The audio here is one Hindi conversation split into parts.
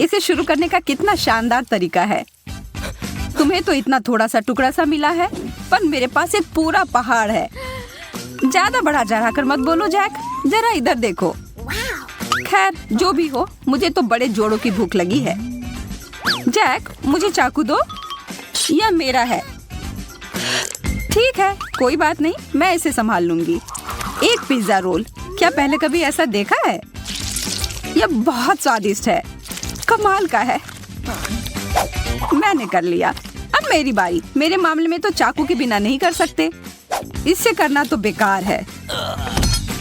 इसे शुरू करने का कितना शानदार तरीका है। तुम्हें तो इतना थोड़ा सा टुकड़ा सा मिला है, पर मेरे पास एक पूरा पहाड़ है। ज्यादा बढ़ा चढ़ा कर मत बोलो जैक, जरा इधर देखो। खैर जो भी हो, मुझे तो बड़े जोड़ों की भूख लगी है। जैक, मुझे चाकू दो, यह मेरा है। ठीक है, कोई बात नहीं, मैं इसे संभाल लूंगी। एक पिज्जा रोल, क्या पहले कभी ऐसा देखा है? यह बहुत स्वादिष्ट है, कमाल का है। मैंने कर लिया, अब मेरी बारी। मेरे मामले में तो चाकू के बिना नहीं कर सकते, इससे करना तो बेकार है।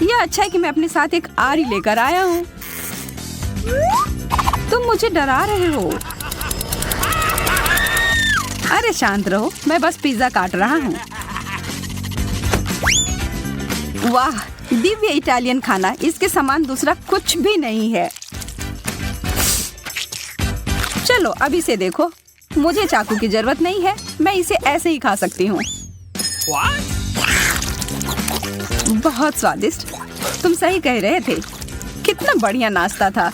यह अच्छा है कि मैं अपने साथ एक आरी लेकर आया हूँ। तुम मुझे डरा रहे हो। अरे शांत रहो, मैं बस पिज्जा काट रहा हूँ। वाह, दिव्य इटालियन खाना, इसके समान दूसरा कुछ भी नहीं है। चलो अब इसे देखो, मुझे चाकू की जरूरत नहीं है, मैं इसे ऐसे ही खा सकती हूँ। बहुत स्वादिष्ट, तुम सही कह रहे थे, कितना बढ़िया नाश्ता था।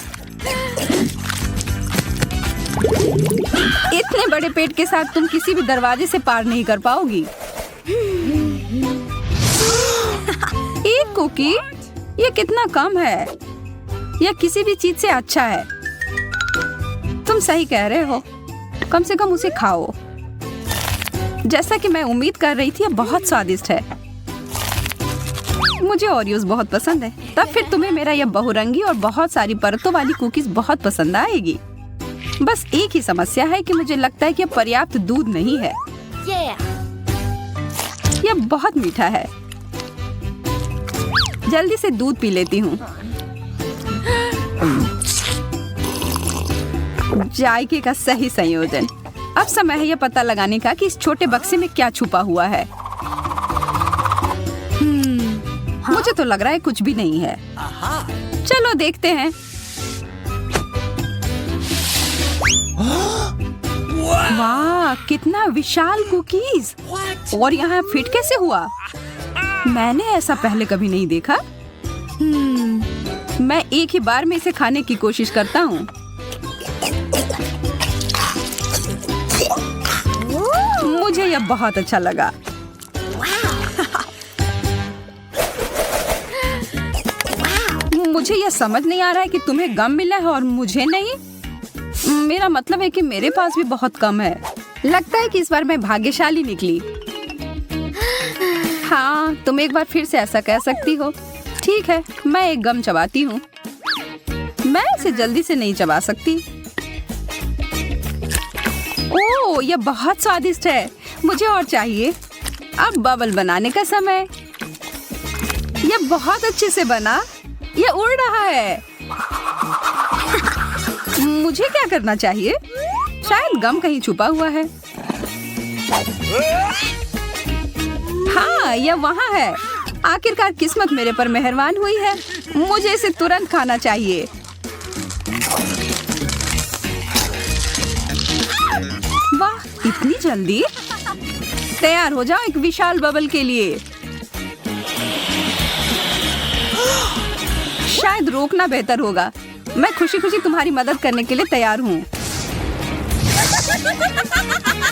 इतने बड़े पेट के साथ तुम किसी भी दरवाजे से पार नहीं कर पाओगी। एक कुकी, ये कितना कम है। यह किसी भी चीज से अच्छा है। तुम सही कह रहे हो, कम से कम उसे खाओ। जैसा कि मैं उम्मीद कर रही थी, यह बहुत स्वादिष्ट है। मुझे ओरियोज बहुत पसंद है, तब फिर तुम्हें मेरा यह बहुरंगी और बहुत सारी परतों वाली कुकीज बहुत पसंद आएगी। बस एक ही समस्या है कि मुझे लगता है कि यह पर्याप्त दूध नहीं है। यह बहुत मीठा है। जल्दी से दूध पी लेती हूँ। जायके का सही संयोजन। अब समय है यह पता लगाने का कि इस छोटे बक्से में क्या छुपा हुआ है। मुझे तो लग रहा है कुछ भी नहीं है। चलो देखते हैं। वाह, कितना विशाल कुकीज। और यहाँ फिट कैसे हुआ? मैंने ऐसा पहले कभी नहीं देखा। मैं एक ही बार में इसे खाने की कोशिश करता हूँ। मुझे यह बहुत अच्छा लगा। मुझे यह समझ नहीं आ रहा है कि तुम्हें गम मिला है और मुझे नहीं। मेरा मतलब है कि मेरे पास भी बहुत कम है। लगता है कि इस बार मैं भाग्यशाली निकली। हाँ, तुम एक बार फिर से ऐसा कह सकती हो। ठीक है, मैं एक गम चबाती हूँ। मैं इसे जल्दी से नहीं चबा सकती। ओह, यह बहुत स्वादिष्ट है। मुझे और चाहिए। अब बबल बनाने का समय। यह बहुत अच्छे से बना। यह उड़ रहा है। मुझे क्या करना चाहिए? शायद गम कहीं छुपा हुआ है। हाँ, यह वहाँ है। आखिरकार किस्मत मेरे पर मेहरबान हुई है। मुझे इसे तुरंत खाना चाहिए। वाह, इतनी जल्दी? तैयार हो जाओ एक विशाल बबल के लिए। शायद रोकना बेहतर होगा। मैं खुशी खुशी तुम्हारी मदद करने के लिए तैयार हूँ।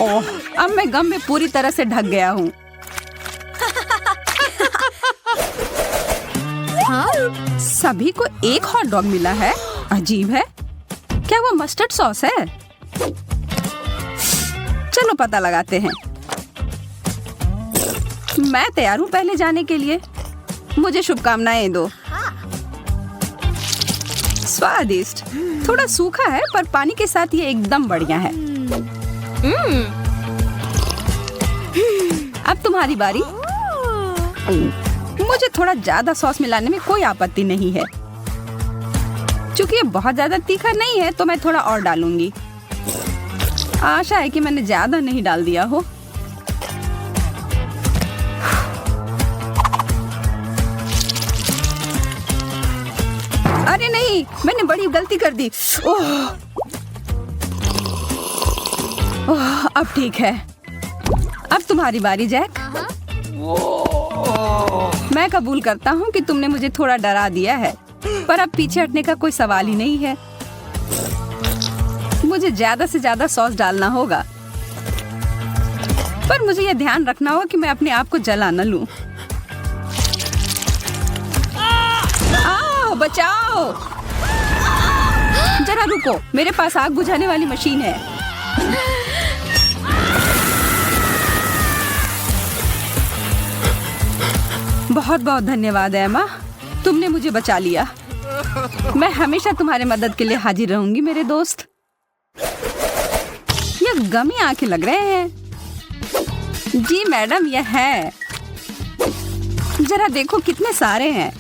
ओह, अब मैं गम में पूरी तरह से ढक गया हूँ। सभी को एक हॉट डॉग मिला है। अजीब है। क्या वो मस्टर्ड सॉस है? चलो पता लगाते हैं। मैं तैयार हूँ पहले जाने के लिए। मुझे शुभकामनाएं दो। स्वादिष्ट, थोड़ा सूखा है पर पानी के साथ ये एकदम बढ़िया है। अब तुम्हारी बारी। मुझे थोड़ा ज्यादा सॉस मिलाने में कोई आपत्ति नहीं है। चूंकि ये बहुत ज्यादा तीखा नहीं है तो मैं थोड़ा और डालूंगी। आशा है कि मैंने ज्यादा नहीं डाल दिया हो। अरे नहीं, मैंने बड़ी गलती कर दी। ओह, अब ठीक है। अब तुम्हारी बारी जैक। मैं कबूल करता हूँ कि तुमने मुझे थोड़ा डरा दिया है, पर अब पीछे हटने का कोई सवाल ही नहीं है। मुझे ज्यादा से ज्यादा सॉस डालना होगा, पर मुझे यह ध्यान रखना होगा कि मैं अपने आप को जला न लूं। बचाओ! जरा रुको, मेरे पास आग बुझाने वाली मशीन है। बहुत बहुत धन्यवाद एमा, तुमने मुझे बचा लिया। मैं हमेशा तुम्हारे मदद के लिए हाजिर रहूंगी मेरे दोस्त। ये गमी आंखें लग रहे हैं। जी मैडम, यह है। जरा देखो कितने सारे हैं।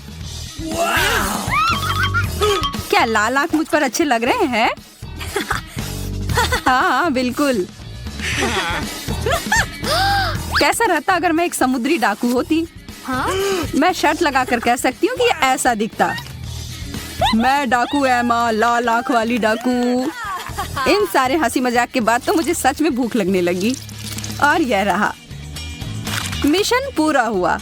क्या लाल आंख मुझ पर अच्छे लग रहे हैं? हाँ बिल्कुल। कैसा रहता अगर मैं एक समुद्री डाकू होती? मैं शर्त लगाकर कह सकती हूँ कि ये ऐसा दिखता। मैं डाकू एमा, लाल आंख वाली डाकू। इन सारे हंसी मजाक के बाद तो मुझे सच में भूख लगने लगी और यह रहा। मिशन पूरा हुआ।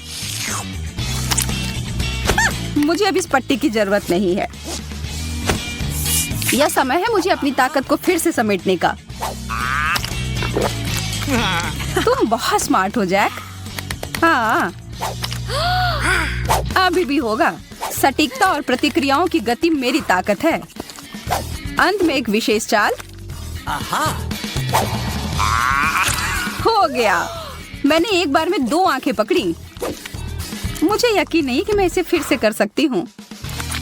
मुझे अब इस पट्टी की जरूरत नहीं है। यह समय है मुझे अपनी ताकत को फिर से समेटने का। तुम बहुत स्मार्ट हो जैक। हाँ, अभी भी होगा। सटीकता और प्रतिक्रियाओं की गति मेरी ताकत है। अंत में एक विशेष चाल। हो गया। मैंने एक बार में 2 आंखें पकड़ी। मुझे यकीन नहीं कि मैं इसे फिर से कर सकती हूँ,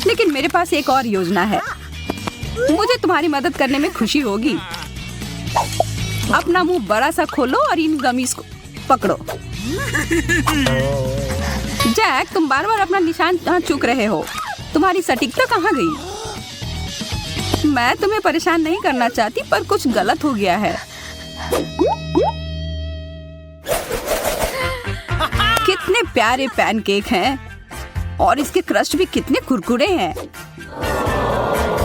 लेकिन मेरे पास एक और योजना है। मुझे तुम्हारी मदद करने में खुशी होगी। अपना मुंह बड़ा सा खोलो और इन गमीज को पकड़ो। जैक, तुम बार बार अपना निशान चूक रहे हो। तुम्हारी सटीकता कहाँ गई? मैं तुम्हें परेशान नहीं करना चाहती, पर कुछ गलत हो गया है। कितने प्यारे पैनकेक हैं और इसके क्रस्ट भी कितने कुरकुरे हैं।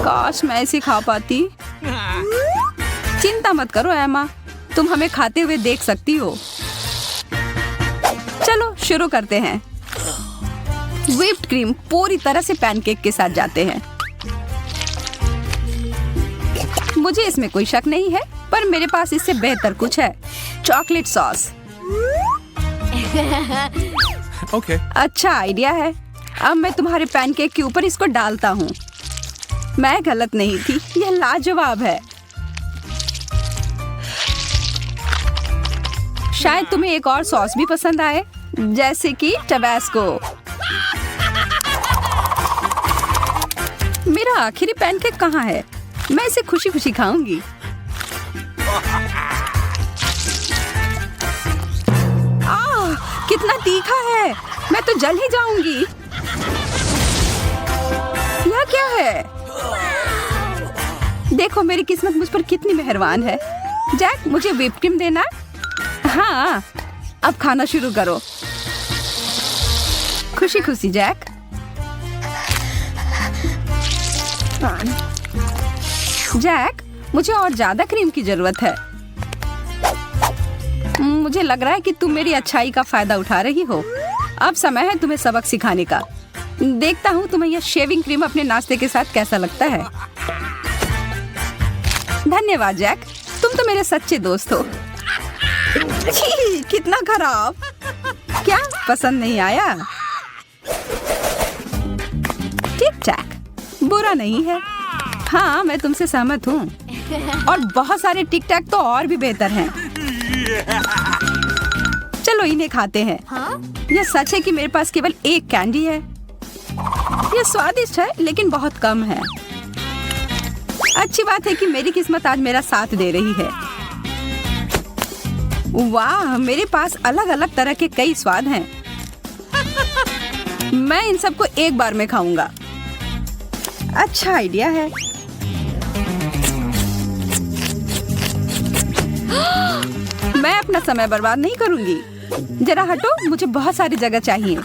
काश मैं इसे खा पाती। चिंता मत करो एमा, तुम हमें खाते हुए देख सकती हो। चलो शुरू करते हैं। व्हिप्ड क्रीम पूरी तरह से पैनकेक के साथ जाते हैं। मुझे इसमें कोई शक नहीं है, पर मेरे पास इससे बेहतर कुछ है। Chocolate sauce. Okay. अच्छा आइडिया है। अब मैं तुम्हारे पैनकेक के ऊपर इसको डालता हूँ। मैं गलत नहीं थी, यह लाजवाब है। शायद तुम्हें एक और सॉस भी पसंद आए, जैसे कि टबैस्को। मेरा आखिरी पैनकेक कहाँ है? मैं इसे खुशी खुशी खाऊंगी। कितना तीखा है, मैं तो जल ही जाऊंगी। यह क्या है? देखो मेरी किस्मत मुझ पर कितनी मेहरबान है। जैक, मुझे व्हिप क्रीम देना। हाँ, अब खाना शुरू करो। खुशी खुशी जैक। जैक, मुझे और ज्यादा क्रीम की जरूरत है। मुझे लग रहा है कि तुम मेरी अच्छाई का फायदा उठा रही हो। अब समय है तुम्हें सबक सिखाने का। देखता हूँ तुम्हें यह शेविंग क्रीम अपने नाश्ते के साथ कैसा लगता है। धन्यवाद जैक, तुम तो मेरे सच्चे दोस्त हो। छी, कितना खराब। क्या पसंद नहीं आया? ठीक ठाक, बुरा नहीं है। हाँ, मैं तुमसे सहमत हूँ। और बहुत सारे टिक टैक तो और भी बेहतर हैं। चलो इन्हें खाते हैं। यह सच है कि मेरे पास केवल एक कैंडी है। यह स्वादिष्ट है, लेकिन बहुत कम है। अच्छी बात है कि मेरी किस्मत आज मेरा साथ दे रही है। वाह, मेरे पास अलग अलग तरह के कई स्वाद हैं। मैं इन सबको एक बार में खाऊंगा। अच्छा आइडिया है। मैं अपना समय बर्बाद नहीं करूंगी। जरा हटो, मुझे बहुत सारी जगह चाहिए।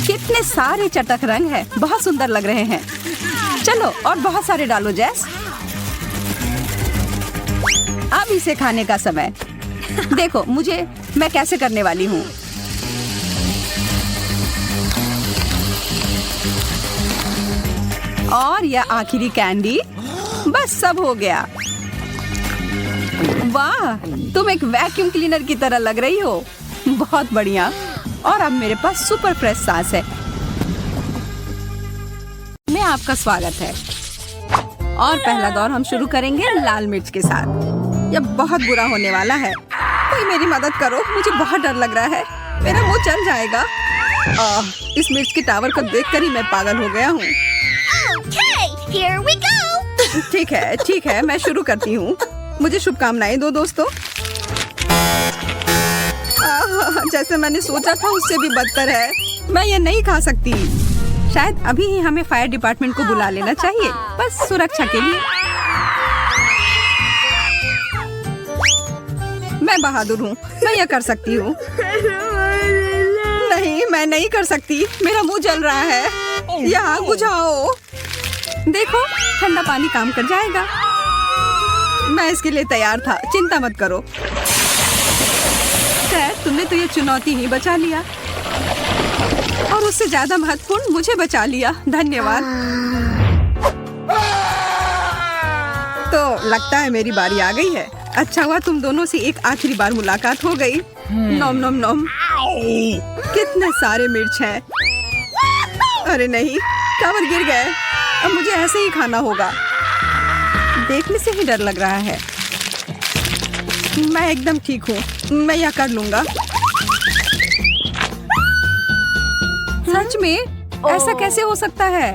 कितने सारे चटक रंग हैं, बहुत सुंदर लग रहे हैं। चलो और बहुत सारे डालो जैस। अब इसे खाने का समय। देखो मैं कैसे करने वाली हूँ। और यह आखिरी कैंडी। बस सब हो गया। वाह, तुम एक वैक्यूम क्लीनर की तरह लग रही हो। बहुत बढ़िया। और अब मेरे पास सुपर फ्रेश सॉस है। में आपका स्वागत है। और पहला दौर हम शुरू करेंगे लाल मिर्च के साथ। यह बहुत बुरा होने वाला है। कोई मेरी मदद करो, मुझे बहुत डर लग रहा है। मेरा मुंह जल जाएगा। इस मिर्च के टावर को देखकर ही मैं पागल हो गया हूँ। ठीक है, मैं शुरू करती हूँ। मुझे शुभकामनाएं दो दोस्तों। जैसे मैंने सोचा था उससे भी बदतर है। मैं ये नहीं खा सकती। शायद अभी ही हमें फायर डिपार्टमेंट को बुला लेना चाहिए, बस सुरक्षा के लिए। मैं बहादुर हूँ, मैं ये कर सकती हूँ। नहीं, मैं नहीं कर सकती। मेरा मुंह जल रहा है। यहाँ बुझाओ। देखो, ठंडा पानी काम कर जाएगा। मैं इसके लिए तैयार था, चिंता मत करो। खैर, तुमने तो ये चुनौती ही बचा लिया, और उससे ज्यादा महत्वपूर्ण मुझे बचा लिया। धन्यवाद। तो लगता है मेरी बारी आ गई है। अच्छा हुआ तुम दोनों से एक आखिरी बार मुलाकात हो गई। नोम नोम नोम। कितने सारे मिर्च हैं। अरे नहीं, कवर गिर गए। अब मुझे ऐसे ही खाना होगा। देखने से ही डर लग रहा है। मैं एकदम ठीक हूँ, मैं यह कर लूंगा। सच में? ऐसा कैसे हो सकता है?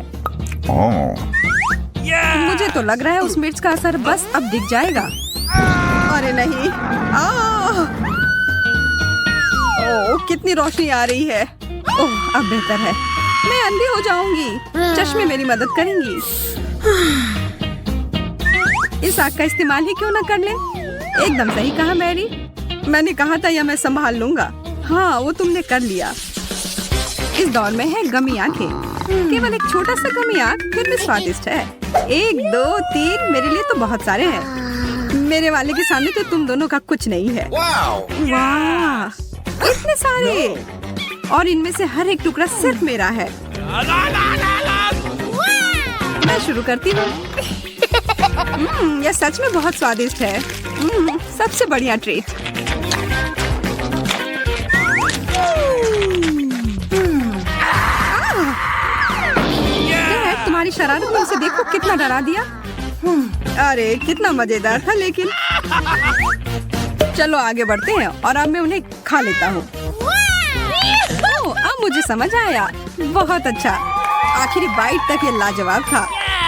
मुझे तो लग रहा है उस मिर्च का असर बस अब दिख जाएगा। अरे नहीं। ओह, कितनी रोशनी आ रही है। ओह, अब बेहतर है। मैं अंधी हो जाऊंगी। चश्मे मेरी मदद करेंगी। इस आग का इस्तेमाल ही क्यों ना कर ले? एकदम सही कहा मैरी। मैंने कहा था यह मैं संभाल लूंगा। हाँ, वो तुमने कर लिया। इस दौर में है गमी आंखें। केवल एक छोटा सा गमी आंख, फिर भी स्वादिष्ट है। 1 2 3, मेरे लिए तो बहुत सारे हैं। मेरे वाले के सामने तो तुम दोनों का कुछ नहीं है। वाह, इतने सारे! और इनमें से हर एक टुकड़ा सिर्फ मेरा है। मैं शुरू करती हूँ। यह सच में बहुत स्वादिष्ट है। सबसे बढ़िया ट्रीट। तुम्हारी शरारत में उसे देखो कितना डरा दिया। अरे कितना मजेदार था। लेकिन चलो आगे बढ़ते हैं और अब मैं उन्हें खा लेता हूँ। अब मुझे समझ आया। बहुत अच्छा। आखिरी बाइट तक ये लाजवाब था।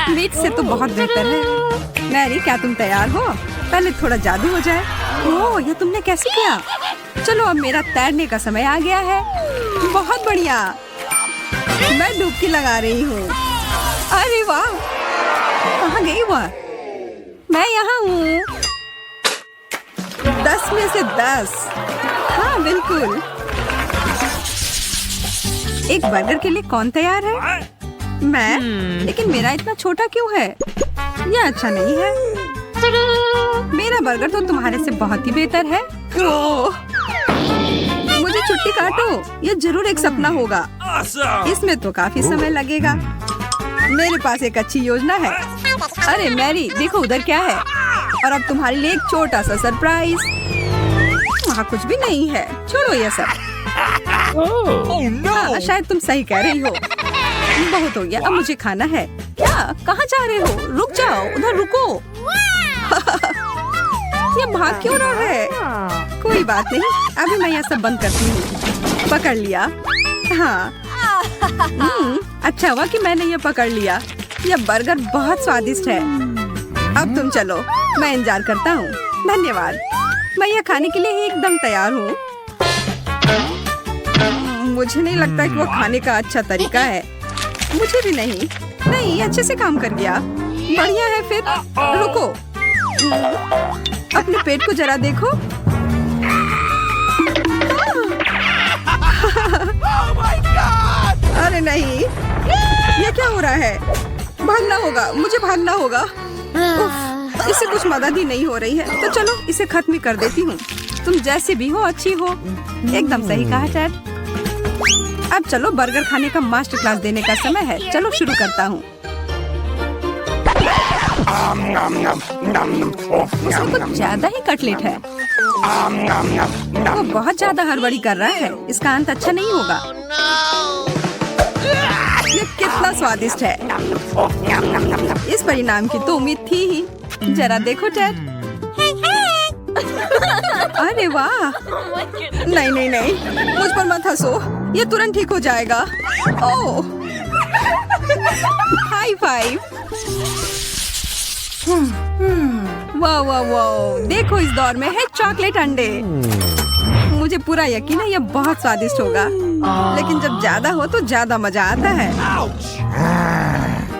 मीट से तो बहुत बेहतर है। मैरी, क्या तुम तैयार हो? पहले थोड़ा जादू हो जाए। ओह, ये तुमने कैसे किया? चलो, अब मेरा तैरने का समय आ गया है। बहुत बढ़िया। मैं डुबकी लगा रही हूँ। अरे वाह, कहाँ गई वह? मैं यहाँ हूँ। 10 में से 10। हाँ, बिल्कुल। एक बर्गर के लिए कौन तैयार है? मैं। लेकिन मेरा इतना छोटा क्यों है? यह अच्छा नहीं है। मेरा बर्गर तो तुम्हारे से बहुत ही बेहतर है। ओह, मुझे छुट्टी काटो। यह जरूर एक सपना होगा। इसमें तो काफी समय लगेगा। मेरे पास एक अच्छी योजना है। अरे मैरी, देखो उधर क्या है। और अब तुम्हारे लिए एक छोटा सा सरप्राइज। वहाँ कुछ भी नहीं है। छोड़ो ये सब। हाँ, शायद तुम सही कह रही हो। बहुत हो गया, अब मुझे खाना है। क्या? कहाँ जा रहे हो? रुक जाओ, उधर रुको। ये भाग क्यों रहा है? कोई बात नहीं, अभी मैं यह सब बंद करती हूँ। पकड़ लिया। हाँ। अच्छा हुआ कि मैंने ये पकड़ लिया। यह बर्गर बहुत स्वादिष्ट है। अब तुम चलो, मैं इंतजार करता हूँ। धन्यवाद। मैं यह खाने के लिए ही एकदम तैयार हूँ। मुझे नहीं लगता कि वो खाने का अच्छा तरीका है। मुझे भी नहीं। नहीं, अच्छे से काम कर गया। बढ़िया है। फिर रुको, अपने पेट को जरा देखो। अरे नहीं, ये क्या हो रहा है? भागना होगा, मुझे भागना होगा। उफ, इससे कुछ मदद ही नहीं हो रही है। तो चलो इसे खत्म ही कर देती हूँ। तुम जैसे भी हो अच्छी हो। एकदम सही कहा चैट। अब चलो बर्गर खाने का मास्टर क्लास देने का समय है। चलो शुरू करता हूँ। उसमें कुछ ज्यादा ही कटलेट है। वो बहुत ज्यादा हड़बड़ी कर रहा है। इसका अंत अच्छा नहीं होगा। ये कितना स्वादिष्ट है। इस परिणाम की तो उम्मीद थी ही। जरा देखो टेड। अरे वाह। नहीं नहीं नहीं, मुझ पर मत हंसो। ये तुरंत ठीक हो जाएगा। ओह, हाई फाइव। वाह वाह वाह, देखो इस दौर में है चॉकलेट अंडे। मुझे पूरा यकीन है ये बहुत स्वादिष्ट होगा, लेकिन जब ज्यादा हो तो ज्यादा मजा आता है।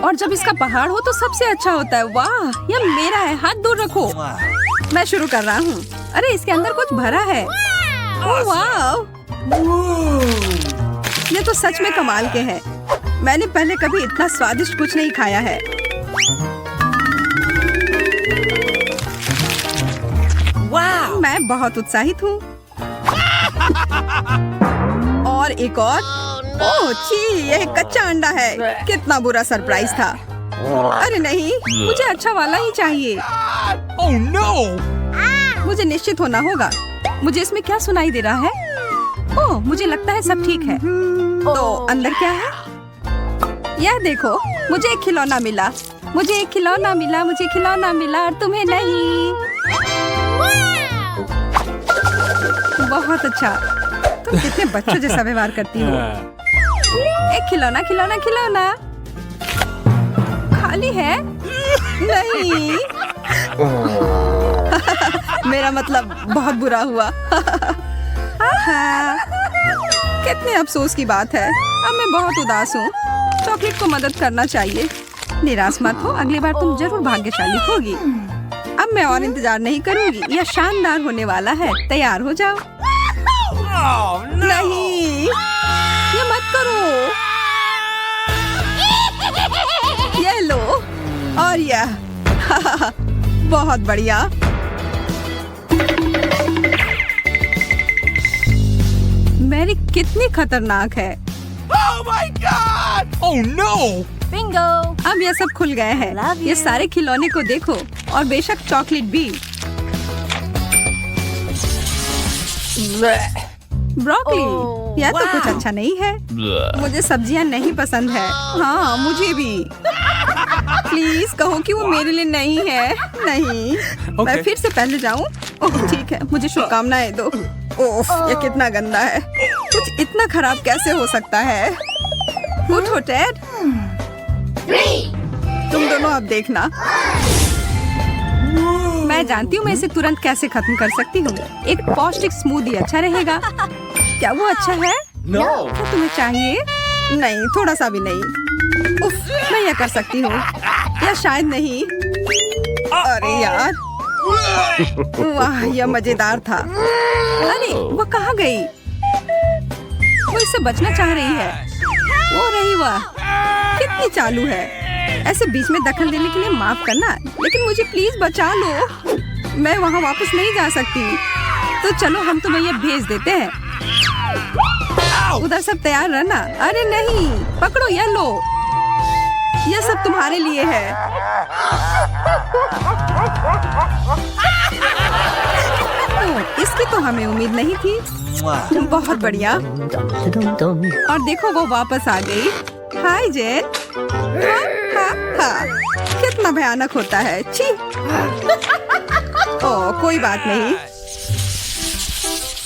और जब इसका पहाड़ हो तो सबसे अच्छा होता है। वाह, ये मेरा है, हाथ दूर रखो। मैं शुरू कर रहा हूँ। अरे इसके अंदर कुछ भरा है। ओह वाह, ये तो सच में कमाल के हैं। मैंने पहले कभी इतना स्वादिष्ट कुछ नहीं खाया है। वाह, मैं बहुत उत्साहित हूँ। और एक और। ओह छी, यह कच्चा अंडा है। कितना बुरा सरप्राइज था। अरे नहीं, मुझे अच्छा वाला ही चाहिए। Oh no! मुझे निश्चित होना होगा। मुझे इसमें क्या सुनाई दे रहा है? ओह, मुझे लगता है सब ठीक है। तो अंदर क्या है? यह देखो, मुझे एक खिलौना मिला। मुझे एक खिलौना मिला। मुझे खिलौना मिला और तुम्हें नहीं। बहुत अच्छा। तुम कितने बच्चों जैसा व्यवहार करती हो। एक खिलौना खिलौना खिलौना खाली है। नहीं। मेरा मतलब बहुत बुरा हुआ। कितने अफसोस की बात है। अब मैं बहुत उदास हूँ। चॉकलेट को मदद करना चाहिए। निराश मत हो, अगली बार तुम जरूर भाग्यशाली होगी। अब मैं और इंतजार नहीं करूंगी। यह शानदार होने वाला है। तैयार हो जाओ। नहीं, ये मत करो। ये लो और यह। बहुत बढ़िया। मैरी कितनी खतरनाक है। Oh my God! Oh no! Bingo! अब ये सब खुल गए हैं। Love you. ये सारे खिलौने को देखो और बेशक चॉकलेट भी। ब्रोकली, Oh, यह तो wow. कुछ अच्छा नहीं है। मुझे सब्जियां नहीं पसंद है। हाँ, मुझे भी। प्लीज कहो कि वो मेरे लिए नहीं है। नहीं। मैं फिर से पहले जाऊँ? ओह ठीक है, मुझे शुभकामनाएं दो। ओफ, ये कितना गंदा है। कुछ इतना खराब कैसे हो सकता है? उठो टेड। तुम दोनों अब देखना। मैं जानती हूँ मैं इसे तुरंत कैसे खत्म कर सकती हूँ। एक पौष्टिक स्मूदी अच्छा रहेगा। क्या वो अच्छा है? No! क्या तुम्हें चाहिए? नहीं, थोड़ा सा भी नहीं। उफ, मैं यह कर सकती हूँ या शायद नहीं। अरे यार, वाह, यह मजेदार था। अरे वो कहाँ गई? वो इससे बचना चाह रही है। वो रही वह। कितनी चालू है। ऐसे बीच में दखल देने के लिए माफ करना, लेकिन मुझे प्लीज बचा लो। मैं वहाँ वापस नहीं जा सकती। तो चलो हम तुम्हें ये भेज देते हैं। उधर सब तैयार रहना। अरे नहीं, पकड़ो, यह लो। यह सब तुम्हारे लिए है। इसकी तो हमें उम्मीद नहीं थी। बहुत बढ़िया। और देखो वो वापस आ गई। हाय जेन। कितना भयानक होता है। छी। ओह, कोई बात नहीं।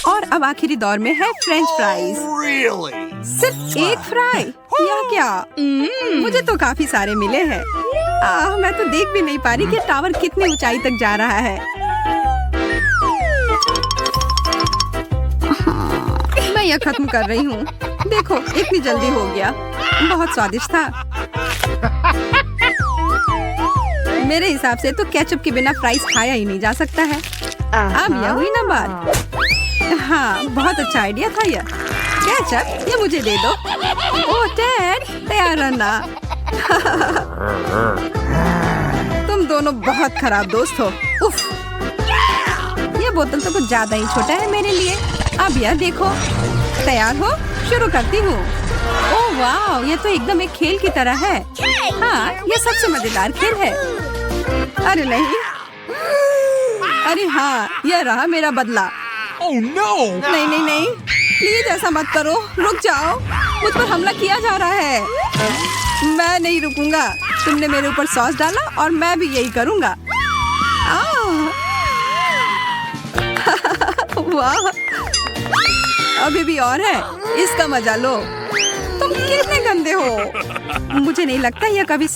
और अब आखिरी दौर में है फ्रेंच फ्राइज। Really? सिर्फ एक फ्राई? यह क्या? मुझे तो काफी सारे मिले हैं। मैं तो देख भी नहीं पा रही कि टावर कितनी ऊंचाई तक जा रहा है। मैं यह खत्म कर रही हूँ। देखो, इतनी जल्दी हो गया। बहुत स्वादिष्ट था। मेरे हिसाब से तो केचप के बिना फ्राइज खाया ही नहीं जा सकता है। अब यह हुई ना बात। हाँ, बहुत अच्छा आइडिया था यह। केचप, ये मुझे दे दो। ओह टेड, तैयार रहना। तुम दोनों बहुत खराब दोस्त हो। उफ, ये बोतल तो कुछ ज्यादा ही छोटा है मेरे लिए। अब यह देखो। तैयार हो? शुरू करती हूँ। ओह वाह, ये तो एकदम एक खेल की तरह है। हाँ, ये सबसे मजेदार खेल है। अरे नहीं, अरे हाँ, यह रहा मेरा बदला। Oh no! नहीं नहीं नहीं, प्लीज ऐसा मत करो, रुक जाओ, मुझ पर हमला किया जा रहा है। मैं नहीं रुकूंगा, तुमने मेरे ऊपर सॉस डाला और मैं भी यही करूंगा। वाह, अभी भी और है, इसका मजा लो। तुम कितने गंदे हो, मुझे नहीं लगता यह कभी